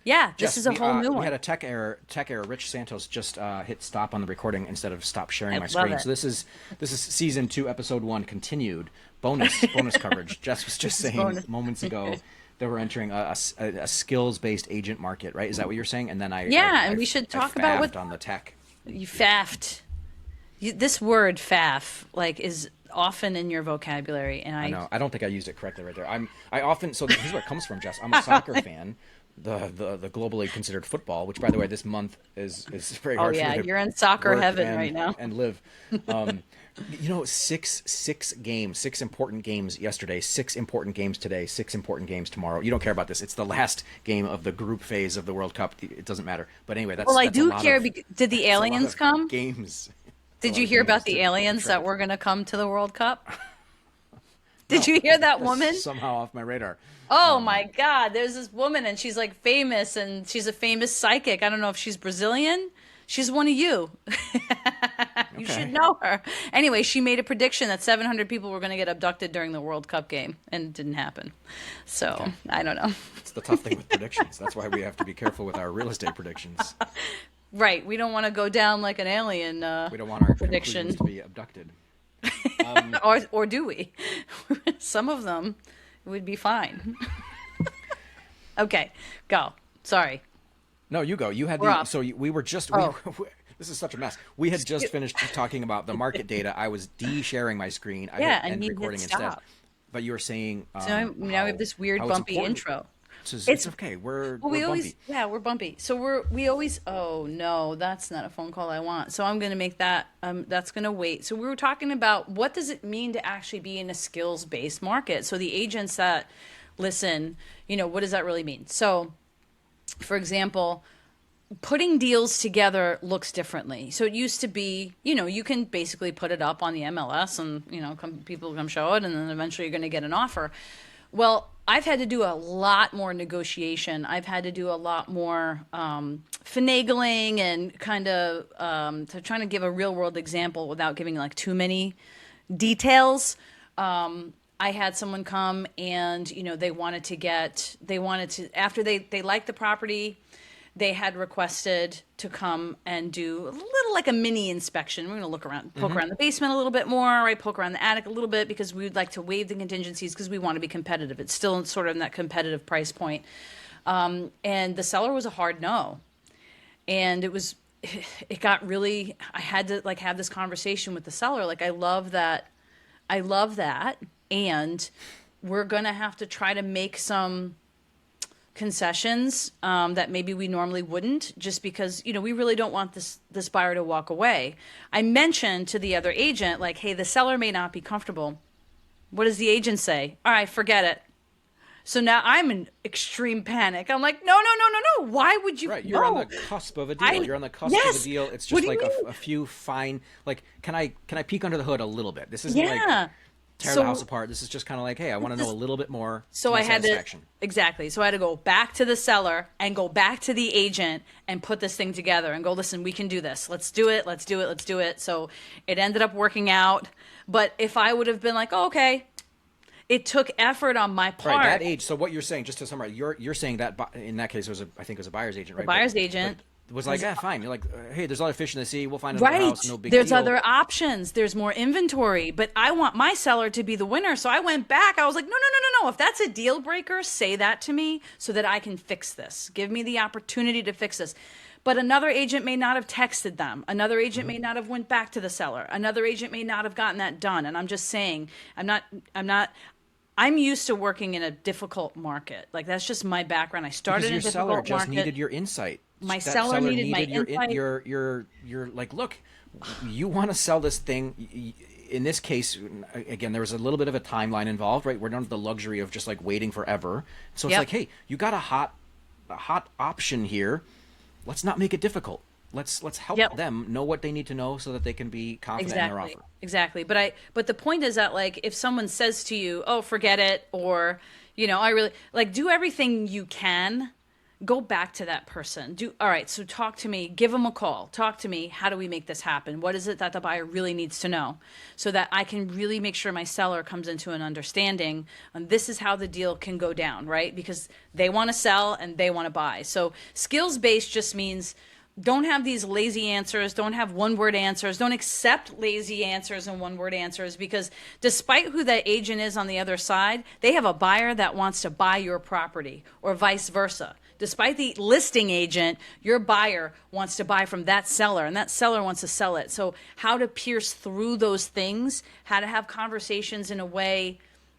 Yeah, this Jess, is a whole new we had one. a tech error. Tech error. Rich Santos just hit stop on the recording instead of stop sharing I my love screen. it. So this is season 2, episode 1, continued bonus coverage. Jess was just This is saying bonus. moments ago that we're entering a skills based agent market, right? Is that what you're saying? And then Yeah, and we should I talk about what faffed on the tech. you faffed. This word faff like is often in your vocabulary, and I I know. I don't think I used it correctly right there. I often here's where it comes from, Jess. I'm a soccer fan. The globally considered football, which by the way, this month is very oh hard for yeah, me to you're in soccer work heaven right now. and live. Um, six games, 6 important games yesterday, 6 important games today, 6 important games tomorrow. You don't care about this. It's the last game of the group phase of the World Cup. It doesn't matter. But anyway, Well, I that's a do lot care. of Did the that's a lot aliens of come? games. It's a Did lot you of hear games about the to keep aliens that track. were going to come to the World Cup? Did No, you hear that that's woman? somehow off my radar. Oh my God, there's this woman and she's like famous and she's a famous psychic. I don't know if she's Brazilian. She's one of you. You should Okay. know her. Anyway, she made a prediction that 700 people were going to get abducted during the World Cup game and it didn't happen. So, Okay. I don't know. It's the tough thing with predictions. That's why we have to be careful with our real estate predictions. Right, we don't want to go down like an alien We don't want our conclusions prediction. to be abducted. Or do we? Some of them would be fine. Okay, go. Sorry. No, you go. You had We're the off. we were just Oh. this is such a mess. We had just finished talking about the market data. I was de-sharing my screen. I Yeah, hit and end you hit recording instead. stop. But you were saying So now we have this weird how it's bumpy important. intro. It's okay. Well, We're we always, bumpy. yeah, we're bumpy. So we always, oh no, that's not a phone call I want. So I'm going to make that, that's going to wait. So we were talking about what does it mean to actually be in a skills-based market? So the agents that listen, what does that really mean? So for example, putting deals together looks differently. So it used to be, you can basically put it up on the MLS and, people come show it and then eventually you're going to get an offer. Well, I've had to do a lot more negotiation. I've had to do a lot more finagling and kind of to trying to give a real world example without giving like too many details. I had someone come and they wanted to after they liked the property, they had requested to come and do a little like a mini inspection. We're going to look around, poke around the basement a little bit more, right? Poke around the attic a little bit because we would like to waive the contingencies because we want to be competitive. It's still sort of in that competitive price point. And the seller was a hard no. And it got really, I had to like have this conversation with the seller. Like, I love that. I love that. And we're going to have to try to make some concessions that maybe we normally wouldn't just because we really don't want this buyer to walk away. I mentioned to the other agent like, hey, the seller may not be comfortable. What does the agent say? All right, forget it. So now I'm in extreme panic. I'm like, no, no, no, no, no. Why would you? Right, you're on No. the cusp of a deal. You're on the cusp of a Yes. deal. It's What just do you like mean? a few fine. Like, can I peek under the hood a little bit? This isn't like Yeah. tear the house apart. This is just kind of like, hey, I want to know a little bit more to So my I had to satisfaction. exactly. So I had to go back to the seller and go back to the agent and put this thing together and go, listen, we can do this. Let's do it. Let's do it. Let's do it. So it ended up working out. But if I would have been like, oh, okay, it took effort on my part. Right, that age. So what you're saying, just to summarize, you're saying that in that case I think it was a buyer's agent, right? Buyer's agent but was like, yeah, fine. You're like, hey, there's a lot of fish in the sea. We'll find another right. house. No big There's deal. other options. There's more inventory, but I want my seller to be the winner. So I went back. I was like, no, no, no, no, no. If that's a deal breaker, say that to me so that I can fix this. Give me the opportunity to fix this. But another agent may not have texted them. Another agent may not have went back to the seller. Another agent may not have gotten that done. And I'm just saying, I'm used to working in a difficult market. Like that's just my background. I started Because in a your seller difficult just market. needed your insight. My That seller needed my your insight. your like, look, you want to sell this thing. In this case, again, there was a little bit of a timeline involved, right? We're not the luxury of just like waiting forever. So it's Yep. like, hey, you got a hot option here. Let's not make it difficult. Let's help Yep. them know what they need to know so that they can be confident in their Exactly. offer. Exactly. But the point is that like if someone says to you, "Oh, forget it," or I really like do everything you can go back to that person. All right, so talk to me, give them a call. Talk to me. How do we make this happen? What is it that the buyer really needs to know so that I can really make sure my seller comes into an understanding and this is how the deal can go down, right? Because they want to sell and they want to buy. So skills based just means don't have these lazy answers, don't have one word answers, don't accept lazy answers and one word answers, because despite who that agent is on the other side, they have a buyer that wants to buy your property or vice versa. Despite the listing agent, your buyer wants to buy from that seller and that seller wants to sell it. So how to pierce through those things, how to have conversations in a way,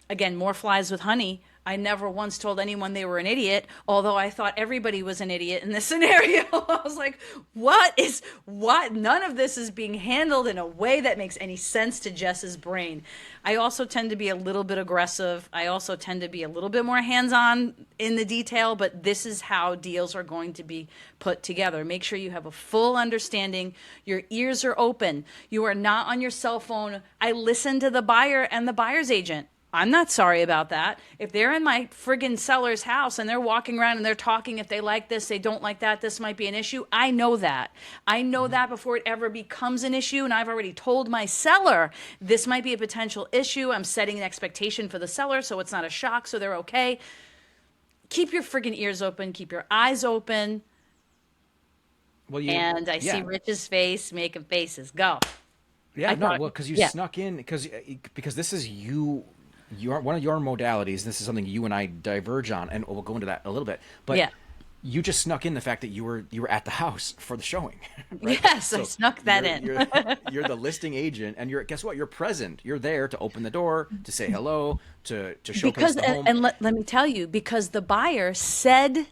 again, more flies with honey. I never once told anyone they were an idiot, although I thought everybody was an idiot in this scenario. I was like, what? None of this is being handled in a way that makes any sense to Jess's brain. I also tend to be a little bit aggressive. I also tend to be a little bit more hands-on in the detail, but this is how deals are going to be put together. Make sure you have a full understanding. Your ears are open. You are not on your cell phone. I listen to the buyer and the buyer's agent. I'm not sorry about that. If they're in my friggin' seller's house and they're walking around and they're talking, if they like this, they don't like that, this might be an issue. I know that. I know that before it ever becomes an issue. And I've already told my seller, this might be a potential issue. I'm setting an expectation for the seller so it's not a shock, so they're okay. Keep your friggin' ears open. Keep your eyes open. Well, And I see Rich's face making faces. Go. Yeah, no, well, because you Yeah. snuck in, because this is your one of your modalities. This is something you and I diverge on, and we'll go into that a little bit. But Yeah. you just snuck in the fact that you were at the house for the showing, right? Yes, I snuck that in. You're the listing agent, and guess what? You're present. You're there to open the door, to say hello, to showcase Because the home. and let me tell you, because the buyer said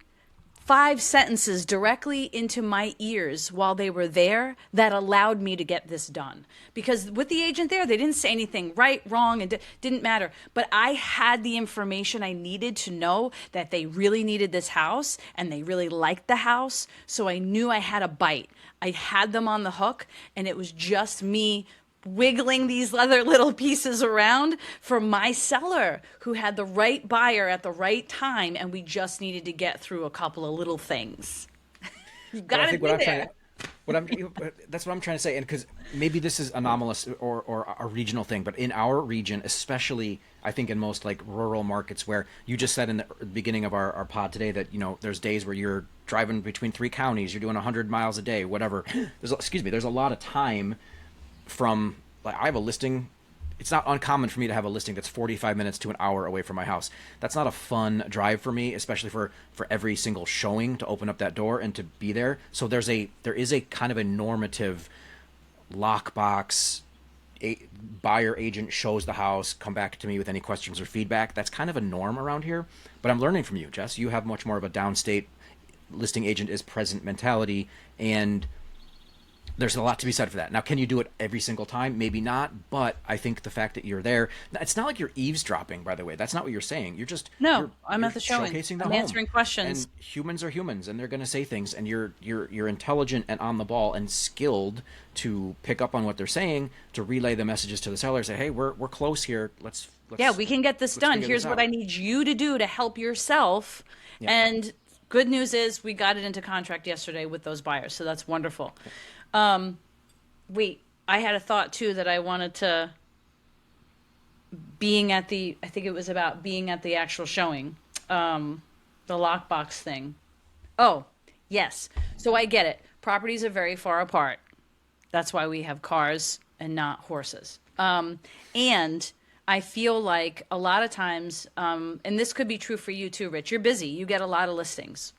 5 sentences directly into my ears while they were there that allowed me to get this done. Because with the agent there, they didn't say anything right, wrong, and didn't matter. But I had the information I needed to know that they really needed this house and they really liked the house. So I knew I had a bite. I had them on the hook, and it was just me wiggling these other little pieces around for my seller who had the right buyer at the right time, and we just needed to get through a couple of little things. You But I gotta think be there. that's what I'm trying to say, and because maybe this is anomalous or a regional thing, but in our region, especially, I think in most like rural markets, where you just said in the beginning of our pod today that there's days where you're driving between 3 counties, you're doing 100 miles a day, whatever. There's a lot of time from, like, I have a listing. It's not uncommon for me to have a listing that's 45 minutes to an hour away from my house. That's not a fun drive for me, especially for every single showing to open up that door and to be there. So there is a kind of a normative lockbox. Buyer agent shows the house, come back to me with any questions or feedback. That's kind of a norm around here. But I'm learning from you, Jess. You have much more of a downstate listing agent is present mentality, and there's a lot to be said for that. Now, can you do it every single time? Maybe not, but I think the fact that you're there, it's not like you're eavesdropping, by the way. That's not what you're saying. No, I'm you're at the showing. showcasing the I'm home. answering questions. And humans are humans, and they're going to say things, and you're intelligent and on the ball and skilled to pick up on what they're saying, to relay the messages to the seller, say, hey, we're close here. Let's Yeah, we can get this done. figure Here's this what out. I need you to do to help yourself. Yeah. And good news is we got it into contract yesterday with those buyers, so that's wonderful. Wait, I had a thought too that I wanted to I think it was about being at the actual showing, the lockbox thing. Oh, yes. So I get it. Properties are very far apart. That's why we have cars and not horses. And I feel like a lot of times, and this could be true for you too, Rich, you're busy. You get a lot of listings.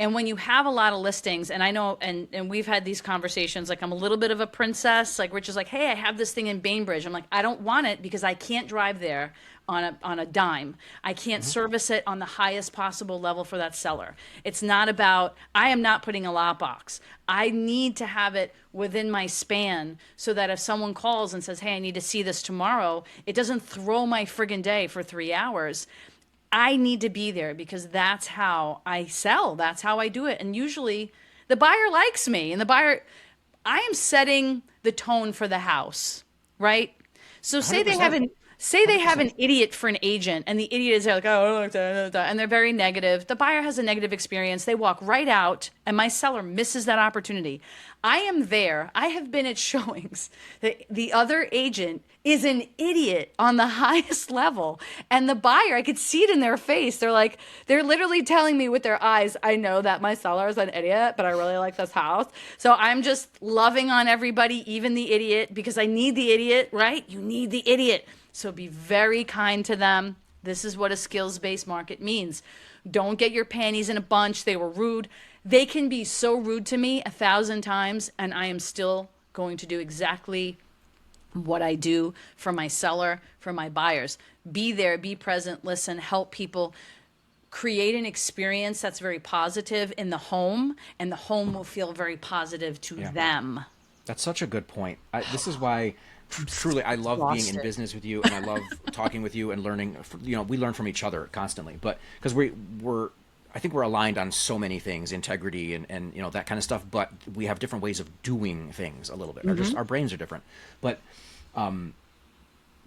And when you have a lot of listings, and I know, and we've had these conversations, like I'm a little bit of a princess, like Rich is like, hey, I have this thing in Bainbridge. I'm like, I don't want it because I can't drive there on a dime. I can't service it on the highest possible level for that seller. It's not about, I am not putting a lockbox. I need to have it within my span so that if someone calls and says, hey, I need to see this tomorrow, it doesn't throw my friggin' day for 3 hours. I need to be there because that's how I sell. That's how I do it. And usually the buyer likes me, and I am setting the tone for the house, right? So say they 100%. haven't, Say they have 100%. an idiot for an agent, and the idiot is there like, oh, I don't like that, and they're very negative. The buyer has a negative experience. They walk right out, and my seller misses that opportunity. I am there. I have been at showings. The other agent is an idiot on the highest level, and the buyer, I could see it in their face. They're literally telling me with their eyes, I know that my seller is an idiot, but I really like this house. So I'm just loving on everybody, even the idiot, because I need the idiot, right? You need the idiot. So be very kind to them. This is what a skills-based market means. Don't get your panties in a bunch. They were rude. They can be so rude to me 1,000 times, and I am still going to do exactly what I do for my seller, for my buyers. Be there, be present, listen, help people, create an experience that's very positive in the home, and the home will feel very positive to Yeah. them. That's such a good point. This is why, truly, I love being in Exhausted. business with you, and I love talking with you and learning. You know, we learn from each other constantly, but because I think we're aligned on so many things, integrity and you know that kind of stuff. But we have different ways of doing things a little bit. Or just our brains are different. But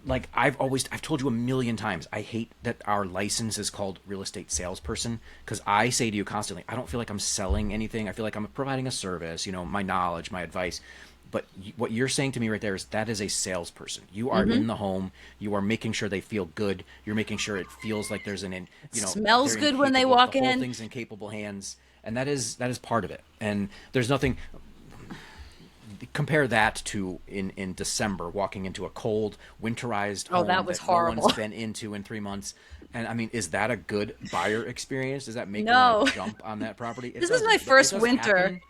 like I've told you a million times, I hate that our license is called real estate salesperson, because I say to you constantly, I don't feel like I'm selling anything. I feel like I'm providing a service, you know, my knowledge, my advice. But what you're saying to me right there is that is a salesperson. You are in the home. You are making sure they feel good. You're making sure it feels like there's Smells they're good when they incapable- walk the whole in. thing's in capable hands, and that is part of it. And there's nothing. Compare that to in December walking into a cold winterized Oh, home that was no horrible. one's been into in 3 months. And I mean, is that a good buyer experience? Does that make you No. want to jump on that property? This is my first winter. Happen,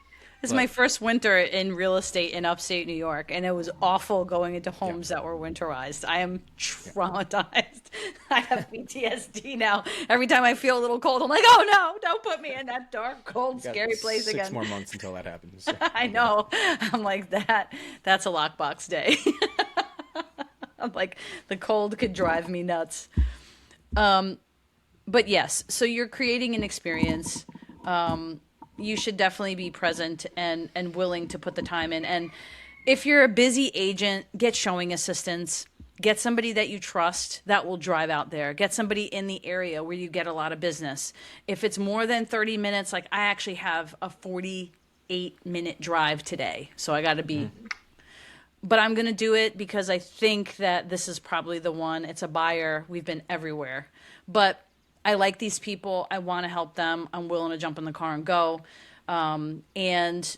This is but my first winter in real estate in upstate New York, and it was awful going into homes that were winterized. I am traumatized. I have PTSD now. Every time I feel a little cold, I'm like, oh no, don't put me in that dark, cold, got scary place 6 again. more months until that happens. So, I know. I'm like that. That's a lockbox day. I'm like, the cold could drive me nuts. But yes, so you're creating an experience. You should definitely be present and willing to put the time in. And if you're a busy agent, get showing assistants. Get somebody that you trust that will drive out there. Get somebody in the area where you get a lot of business. If it's more than 30 minutes, like I actually have a 48-minute drive today. So I got to be, but I'm going to do it because I think that this is probably the one. It's a buyer. We've been everywhere. But I like these people. I want to help them. I'm willing to jump in the car and go. And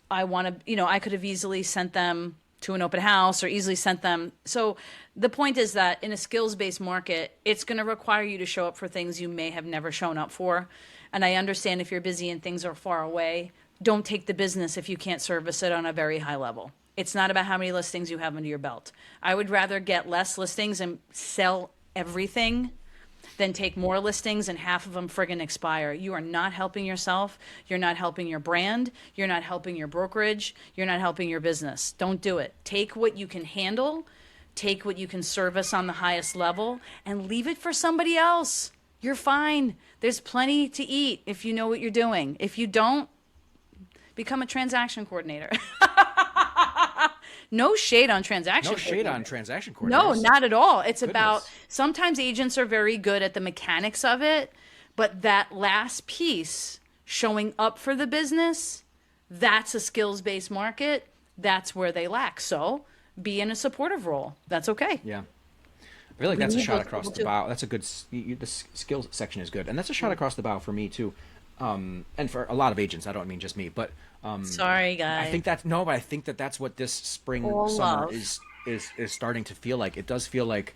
I want to, I could have easily sent them to an open house or easily sent them. So the point is that in a skills-based market, it's going to require you to show up for things you may have never shown up for. And I understand if you're busy and things are far away, don't take the business if you can't service it on a very high level. It's not about how many listings you have under your belt. I would rather get less listings and sell everything than take more listings and half of them friggin' expire. You are not helping yourself. You're not helping your brand. You're not helping your brokerage. You're not helping your business. Don't do it. Take what you can handle, take what you can service on the highest level, and leave it for somebody else. You're fine. There's plenty to eat if you know what you're doing. If you don't, become a transaction coordinator. No shade on transaction. no shade on transaction coordinators. No, not at all. It's Goodness. about sometimes agents are very good at the mechanics of it, but that last piece, showing up for the business, that's a skills-based market. That's where they lack. So be in a supportive role. That's okay. Yeah. I feel like that's a need shot those across people the too. bow. That's a good. The skills section is good, and that's a shot across the bow for me too, and for a lot of agents. I don't mean just me, but Sorry, guys. I think that's no, but I think that that's what this spring All summer love. is starting to feel like. It does feel like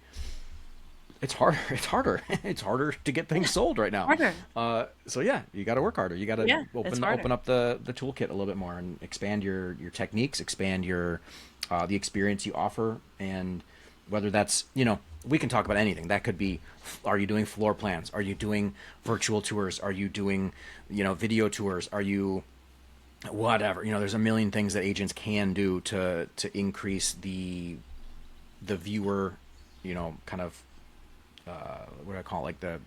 it's harder. It's harder. It's harder to get things sold right now. Harder. So yeah, you got to work harder. You got to Yeah, it's harder. open up the toolkit a little bit more and expand your techniques, expand your the experience you offer, and whether that's we can talk about anything. That could be, are you doing floor plans? Are you doing virtual tours? Are you doing video tours? Are you whatever, there's a million things that agents can do to increase the viewer, kind of what do I call it, like the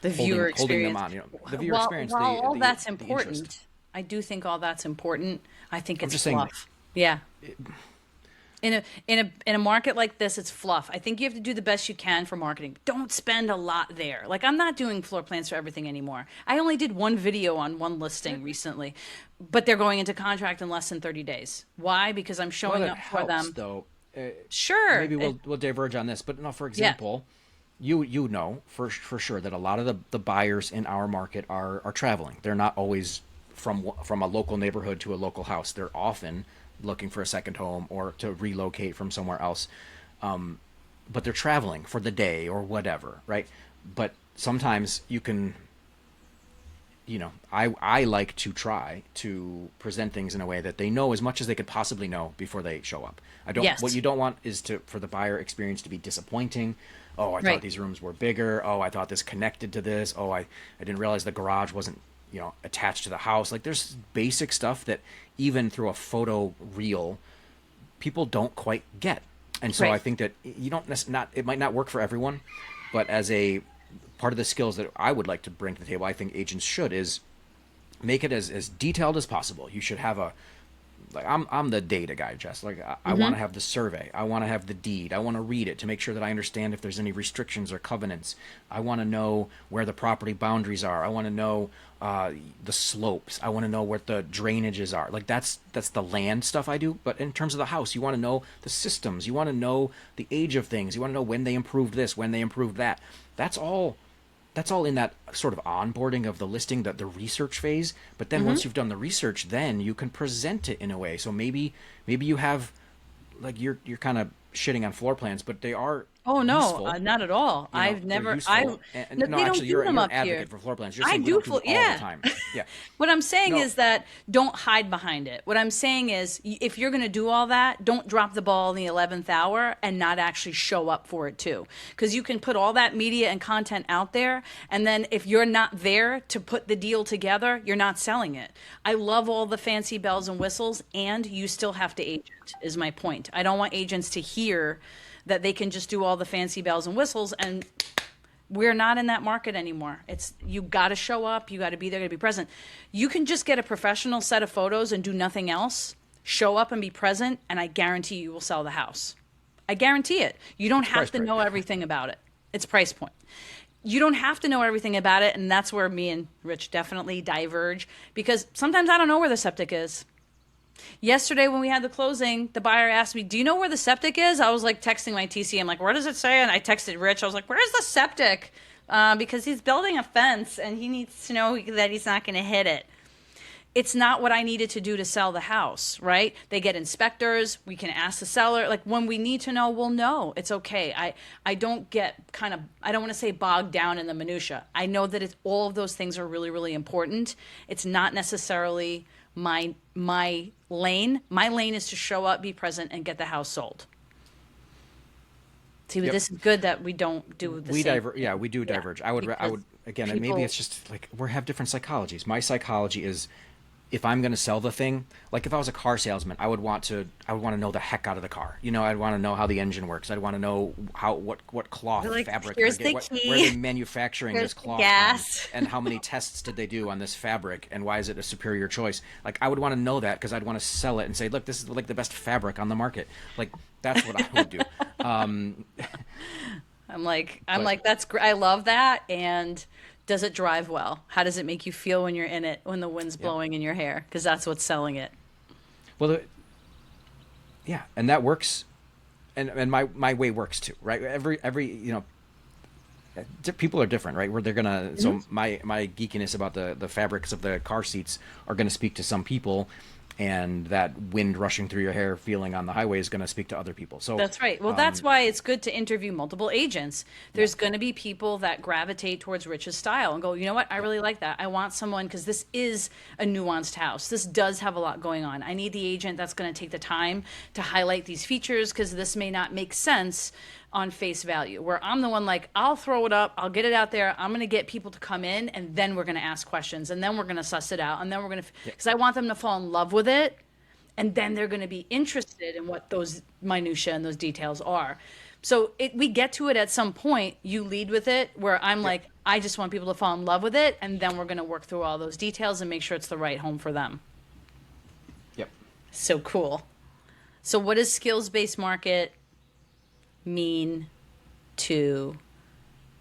viewer holding them experience. on, the viewer While- experience. While the, all the, that's the important, interest. I do think all that's important. I think it's just saying fluff. Yeah. In a market like this, it's fluff. I think you have to do the best you can for marketing. Don't spend a lot there. Like, I'm not doing floor plans for everything anymore. I only did one video on one listing recently, but they're going into contract in less than 30 days. Why? Because I'm Well, showing that up for helps, them. though. Sure. Maybe we'll diverge on this, but no, for Yeah. example, you know for sure that a lot of the buyers in our market are traveling. They're not always from a local neighborhood to a local house. They're often looking for a second home or to relocate from somewhere else. But they're traveling for the day or whatever, right? But sometimes you can, I like to try to present things in a way that they know as much as they could possibly know before they show up. I don't. What Yes. you don't want is for the buyer experience to be disappointing. Oh, I thought Right. these rooms were bigger. Oh, I thought this connected to this. Oh, I didn't realize the garage wasn't attached to the house. Like, there's basic stuff that even through a photo reel people don't quite get. And so I Right. think that you don't not it might not work for everyone, but as a part of the skills that I would like to bring to the table, I think agents should is make it as detailed as possible. You should have a like I'm the data guy, Jess. Like, I want to have the survey, I want to have the deed, I want to read it to make sure that I understand if there's any restrictions or covenants. I want to know where the property boundaries are. I want to know the slopes. I want to know what the drainages are. Like, that's the land stuff I do. But in terms of the house, you want to know the systems. You want to know the age of things. You want to know when they improved this, when they improved that. That's all in that sort of onboarding of the listing, the research phase. But then once you've done the research, then you can present it in a way. So maybe you have, like, you're kind of shitting on floor plans, but they are Oh no, useful. not at all. I've They're never. useful. No, No, they don't actually, do you're them an up advocate here. for floor plans. You're I saying we do don't do them all yeah. the time. Yeah. What I'm saying No. is that don't hide behind it. What I'm saying is, if you're going to do all that, don't drop the ball in the 11th hour and not actually show up for it too. Because you can put all that media and content out there, and then if you're not there to put the deal together, you're not selling it. I love all the fancy bells and whistles, and you still have to agent, is my point. I don't want agents to hear that they can just do all the fancy bells and whistles, and we're not in that market anymore. It's you got to show up, you got to be there, got to be present. You can just get a professional set of photos and do nothing else. Show up and be present, and I guarantee you will sell the house. I guarantee it. You don't have price to point. know everything about it. It's price point. You don't have to know everything about it, and that's where me and Rich definitely diverge, because sometimes I don't know where the septic is. Yesterday when we had the closing, the buyer asked me, "Do you know where the septic is?" I was like texting my TC. I'm like, "Where does it say?" And I texted Rich. I was like, "Where's the septic?" Because he's building a fence and he needs to know that he's not going to hit it. It's not what I needed to do to sell the house, right? They get inspectors. We can ask the seller. Like, when we need to know, we'll know. It's okay. I don't get I don't want to say bogged down in the minutia. I know that all of those things are really, really important. It's not necessarily my lane. My lane is to show up, be present, and get the house sold. See, but Yep. this is good that we don't do the same. Yeah, we do diverge. I would because again, and maybe people- it's just like we have different psychologies. My psychology is, if I'm going to sell the thing, like if I was a car salesman, I would want to know the heck out of the car. I'd want to know how the engine works. I'd want to know what cloth, Like, fabric, here's they're the key. where are they manufacturing Here's this the cloth gas. from, and how many tests did they do on this fabric, and why is it a superior choice? Like, I would want to know that because I'd want to sell it and say, look, this is like the best fabric on the market. Like, that's what I would do. I'm like, But- that's great. I love that. And does it drive well? How does it make you feel when you're in it, when the wind's blowing in your hair? Because that's what's selling it. Well, yeah, and that works, and my way works too, right? Every people are different, right? Where they're gonna so my geekiness about the fabrics of the car seats are gonna speak to some people, and that wind rushing through your hair feeling on the highway is gonna speak to other people. So That's right. Well, that's why it's good to interview multiple agents. There's going to be people that gravitate towards Rich's style and go, you know what? I really like that. I want someone, because this is a nuanced house. This does have a lot going on. I need the agent that's going to take the time to highlight these features, because this may not make sense on face value. Where I'm the one, like, I'll throw it up, I'll get it out there, I'm going to get people to come in, and then we're going to ask questions, and then we're going to suss it out, and then we're going to, because I want them to fall in love with it, and then they're going to be interested in what those minutia and those details are. So we get to it at some point. You lead with it, where I'm like, I just want people to fall in love with it, and then we're going to work through all those details and make sure it's the right home for them. yep. So cool. So what does skills-based market mean to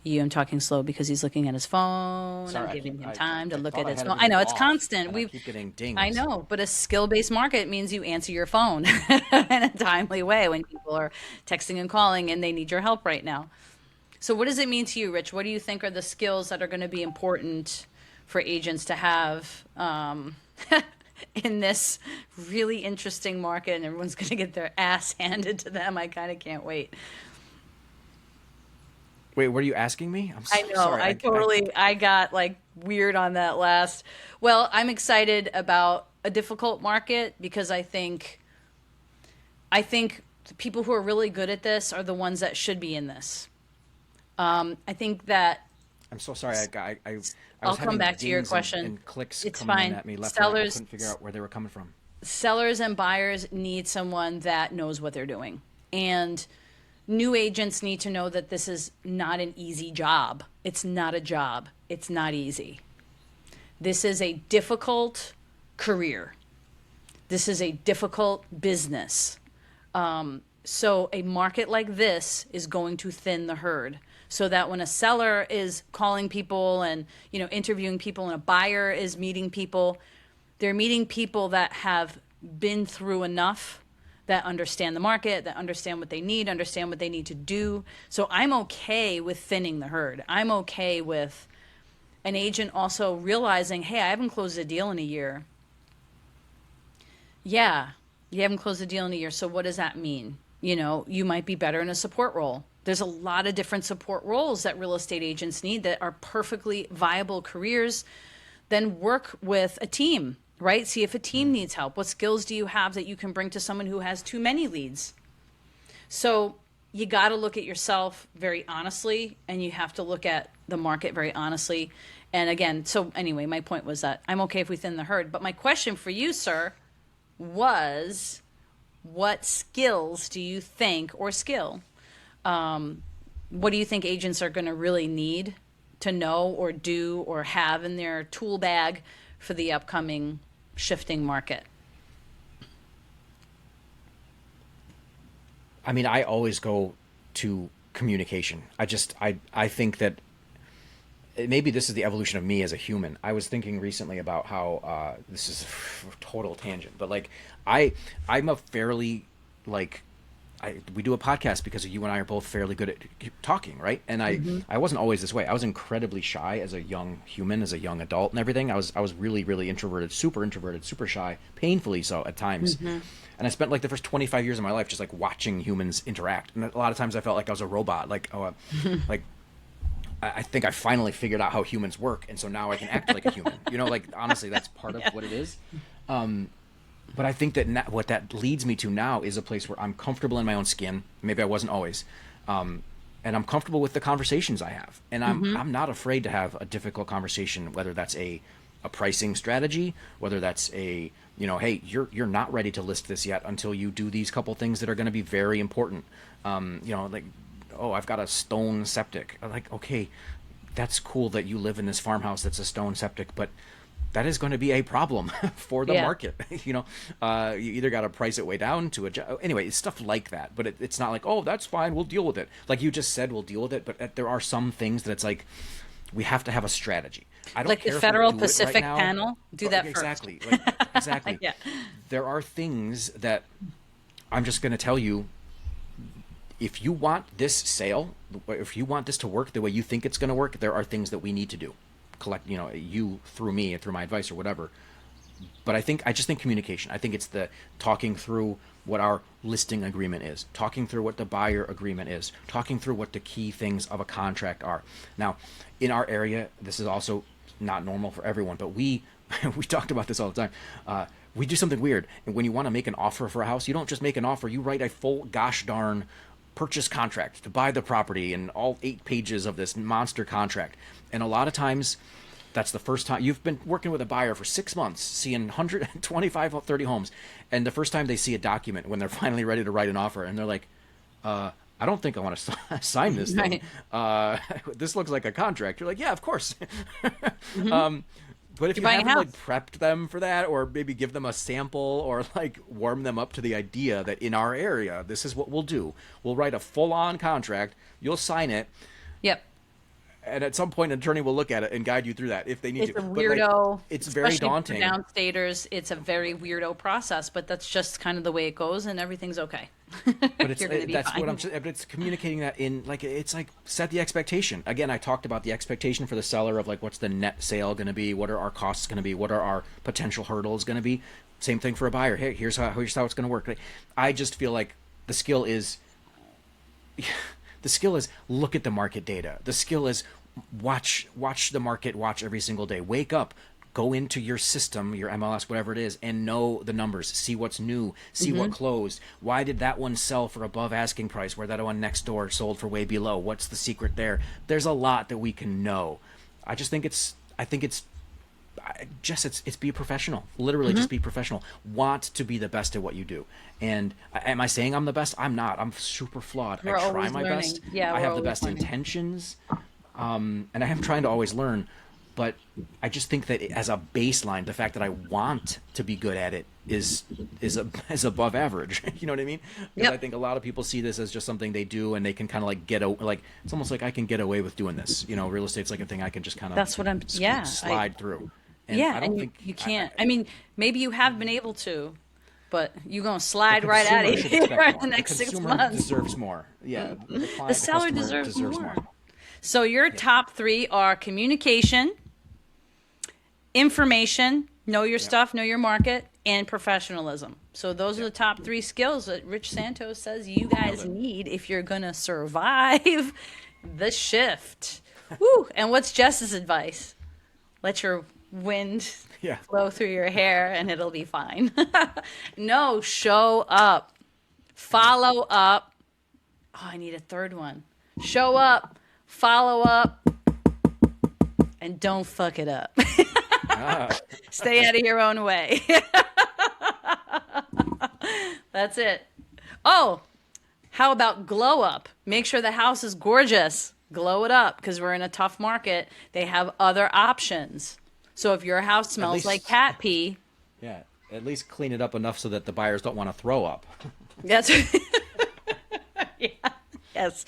you? I'm talking slow because he's looking at his phone. Sorry, I'm I giving keep him time to I look thought at I his had phone. I everything know it's off, constant. and I keep getting I dings. know, but a skill-based market means you answer your phone in a timely way when people are texting and calling and they need your help right now. So what does it mean to you, Rich? What do you think are the skills that are going to be important for agents to have in this really interesting market, and everyone's going to get their ass handed to them? I kind of can't wait. Wait, what are you asking me? I'm I so know. sorry. I got like weird on that last. Well, I'm excited about a difficult market because I think the people who are really good at this are the ones that should be in this. I think that I'm so sorry. I I'll was come having back to your dings question. and clicks It's coming in fine. at me left and right. And I Sellers couldn't figure out where they were coming from. sellers and buyers need someone that knows what they're doing. And new agents need to know that this is not an easy job. It's not a job. It's not easy. This is a difficult career. This is a difficult business. So a market like this is going to thin the herd so that when a seller is calling people and, interviewing people, and a buyer is meeting people, they're meeting people that have been through enough, that understand the market, that understand what they need, understand what they need to do. So I'm okay with thinning the herd. I'm okay with an agent also realizing, hey, I haven't closed a deal in a year. Yeah, you haven't closed a deal in a year. So what does that mean? You might be better in a support role. There's a lot of different support roles that real estate agents need that are perfectly viable careers. Then work with a team, right? See if a team needs help. What skills do you have that you can bring to someone who has too many leads? So you got to look at yourself very honestly, and you have to look at the market very honestly. And again, so anyway, my point was that I'm okay if we thin the herd. But my question for you, sir, was what skills do you think, or skill, what do you think agents are going to really need to know or do or have in their tool bag for the upcoming shifting market? I mean, I always go to communication. I think that maybe this is the evolution of me as a human. I was thinking recently about how this is a total tangent, but like I'm a fairly like we do a podcast because you and I are both fairly good at talking, right? And I wasn't always this way. I was incredibly shy as a young human, as a young adult, and everything. I was really really introverted, super shy, painfully so at times. And I spent like the first 25 years of my life just like watching humans interact, and a lot of times I felt like I was a robot, like I think I finally figured out how humans work, and so now I can act like a human. Like honestly, that's part of what it is. But I think that what that leads me to now is a place where I'm comfortable in my own skin. Maybe I wasn't always, and I'm comfortable with the conversations I have, and I'm not afraid to have a difficult conversation, whether that's a pricing strategy, whether that's a hey, you're not ready to list this yet until you do these couple things that are going to be very important. Like, oh, I've got a stone septic. I'm like, okay, that's cool that you live in this farmhouse that's a stone septic, but that is going to be a problem for the market. You either got to price it way down to anyway, it's stuff like that. But it's not like, oh, that's fine, we'll deal with it. Like you just said, we'll deal with it. But there are some things that it's like we have to have a strategy. I don't Like care the if we Federal do it Pacific right now. panel, do that Exactly. first. Exactly. Yeah. There are things that I'm just going to tell you. If you want this sale, if you want this to work the way you think it's going to work, there are things that we need to do. Collect, you through me and through my advice or whatever. But I just think communication. I think it's the talking through what our listing agreement is, talking through what the buyer agreement is, talking through what the key things of a contract are. Now, in our area, this is also not normal for everyone, but we talked about this all the time. We do something weird. And when you want to make an offer for a house, you don't just make an offer, you write a full gosh darn purchase contract to buy the property and all 8 pages of this monster contract. And a lot of times that's the first time you've been working with a buyer for 6 months, seeing 125 or 30 homes. And the first time they see a document when they're finally ready to write an offer, and they're like, I don't think I want to sign this thing. This looks like a contract. You're like, yeah, of course. But if You're you buying a haven't like house. prepped them for that, or maybe give them a sample, or like warm them up to the idea that in our area, this is what we'll do. We'll write a full-on contract. You'll sign it, Yep. and at some point, an attorney will look at it and guide you through that if they need It's to. a But like, weirdo, it's very especially for daunting. downstaters. It's a very weirdo process, but that's just kind of the way it goes, and everything's okay. But it's You're gonna be that's fine. what I'm. But it's communicating that in like it's like set the expectation. Again, I talked about the expectation for the seller of like what's the net sale going to be, what are our costs going to be, what are our potential hurdles going to be. Same thing for a buyer. Hey, here's how it's going to work. Like, I just feel like the skill is the skill is look at the market data. The skill is watch the market, watch every single day. Wake up, go into your system, your MLS, whatever it is, and know the numbers. See what's new, see what closed. Why did that one sell for above asking price where that one next door sold for way below? What's the secret there? There's a lot that we can know. I just think it's it's be professional. Literally just be professional. Want to be the best at what you do. And am I saying I'm the best? I'm not. I'm super flawed. We're I try always my learning. best. Yeah, I we're have the always best learning. intentions. And I am trying to always learn, but I just think that as a baseline, the fact that I want to be good at it is above average. You know what I mean? Because Yep. I think a lot of people see this as just something they do, and they can kind of like like it's almost like I can get away with doing this. You know, real estate's like a thing I can just kind of That's what I'm. Yeah. slide through. And Yeah, I don't and think you can't. I mean, maybe you have been able to, but you're gonna slide the right out of consumer should here expect in the more. next The 6 consumer months. deserves more. Yeah, the seller customer deserves more. So your top three are communication, information, know your stuff, know your market, and professionalism. So those are the top three skills that Rich Santos says you guys it. need if you're gonna survive the shift. Woo! And what's Jess's advice? Let your wind Yeah. flow through your hair and it'll be fine. No, show up. Follow up. Oh, I need a third one. Show up, follow up, and don't fuck it up. Stay out of your own way. That's it. Oh, how about glow up? Make sure the house is gorgeous. Glow it up because we're in a tough market. They have other options. So if your house smells least- like cat pee, Yeah, at least clean it up enough so that the buyers don't want to throw up. that's yeah. Yes.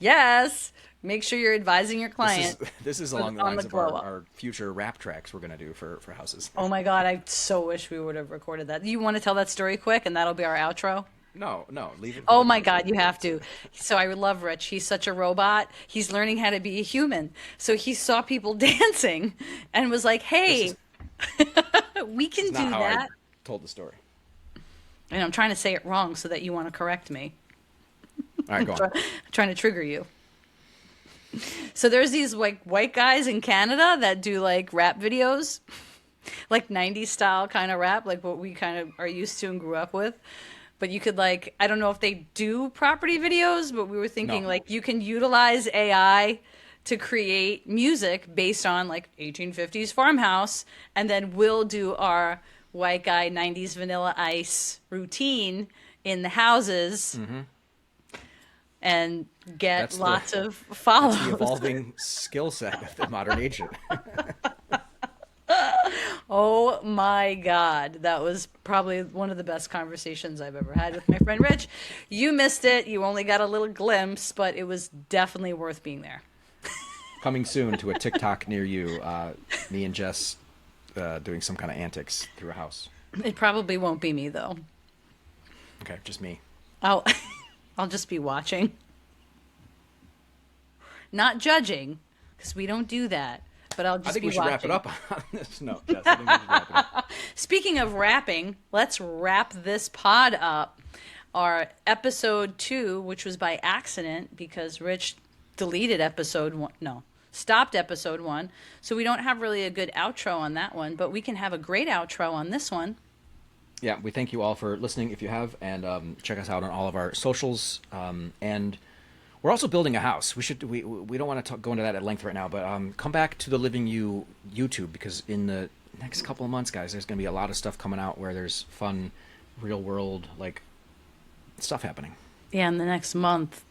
Yes. Make sure you're advising your client. This is along the on lines the of glow up. our future rap tracks we're going to do for houses. Oh my God, I so wish we would have recorded that. You want to tell that story quick and that'll be our outro? No, leave it. Oh my God, you have to. So I love Rich. He's such a robot. He's learning how to be a human. So he saw people dancing and was like, hey, we can It's do not how that. I told the story. And I'm trying to say it wrong so that you want to correct me. All right, go on. Trying to trigger you. So there's these like white guys in Canada that do like rap videos, like 90s style kind of rap, like what we kind of are used to and grew up with. But you could like, I don't know if they do property videos, but we were thinking No. like you can utilize AI to create music based on like 1850s farmhouse, and then we'll do our white guy 90s Vanilla Ice routine in the houses. And get That's the- lots of The follows. evolving skill set of the modern agent. Oh my God. That was probably one of the best conversations I've ever had with my friend Rich. You missed it. You only got a little glimpse, but it was definitely worth being there. Coming soon to a TikTok near you, me and Jess doing some kind of antics through a house. It probably won't be me, though. Okay, just me. I'll, I'll just be watching. Not judging, because we don't do that. But I'll just I think be we should watching. wrap it up on this note. Jess, I think we should wrap it up. Speaking of wrapping, let's wrap this pod up. Our episode 2, which was by accident because Rich deleted episode 1. No, stopped episode 1. So we don't have really a good outro on that one, but we can have a great outro on this one. Yeah, we thank you all for listening if you have, and check us out on all of our socials. And we're also building a house. We don't want to go into that at length right now, but come back to the Living You YouTube, because in the next couple of months, guys, there's going to be a lot of stuff coming out where there's fun, real world like stuff happening. Yeah, in the next month,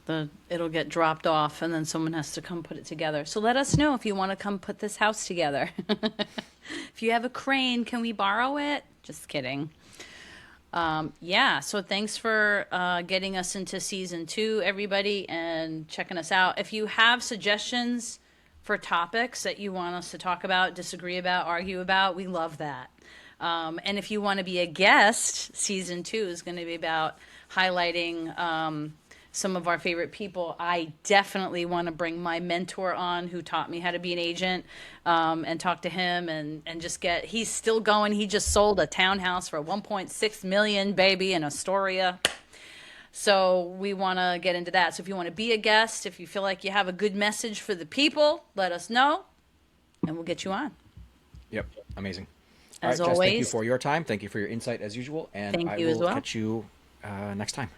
it'll get dropped off, and then someone has to come put it together. So let us know if you want to come put this house together. If you have a crane, can we borrow it? Just kidding. Yeah, so thanks for getting us into season 2, everybody, and checking us out. If you have suggestions for topics that you want us to talk about, disagree about, argue about, we love that. And if you want to be a guest, season 2 is going to be about highlighting some of our favorite people. I definitely want to bring my mentor on who taught me how to be an agent, and talk to him and just he's still going. He just sold a townhouse for 1.6 million, baby, in Astoria. So we want to get into that. So if you want to be a guest, if you feel like you have a good message for the people, let us know and we'll get you on. Yep, amazing. As All right, Jess, thank you always, for your time. Thank you for your insight as usual, and thank I you as will well. catch you next time.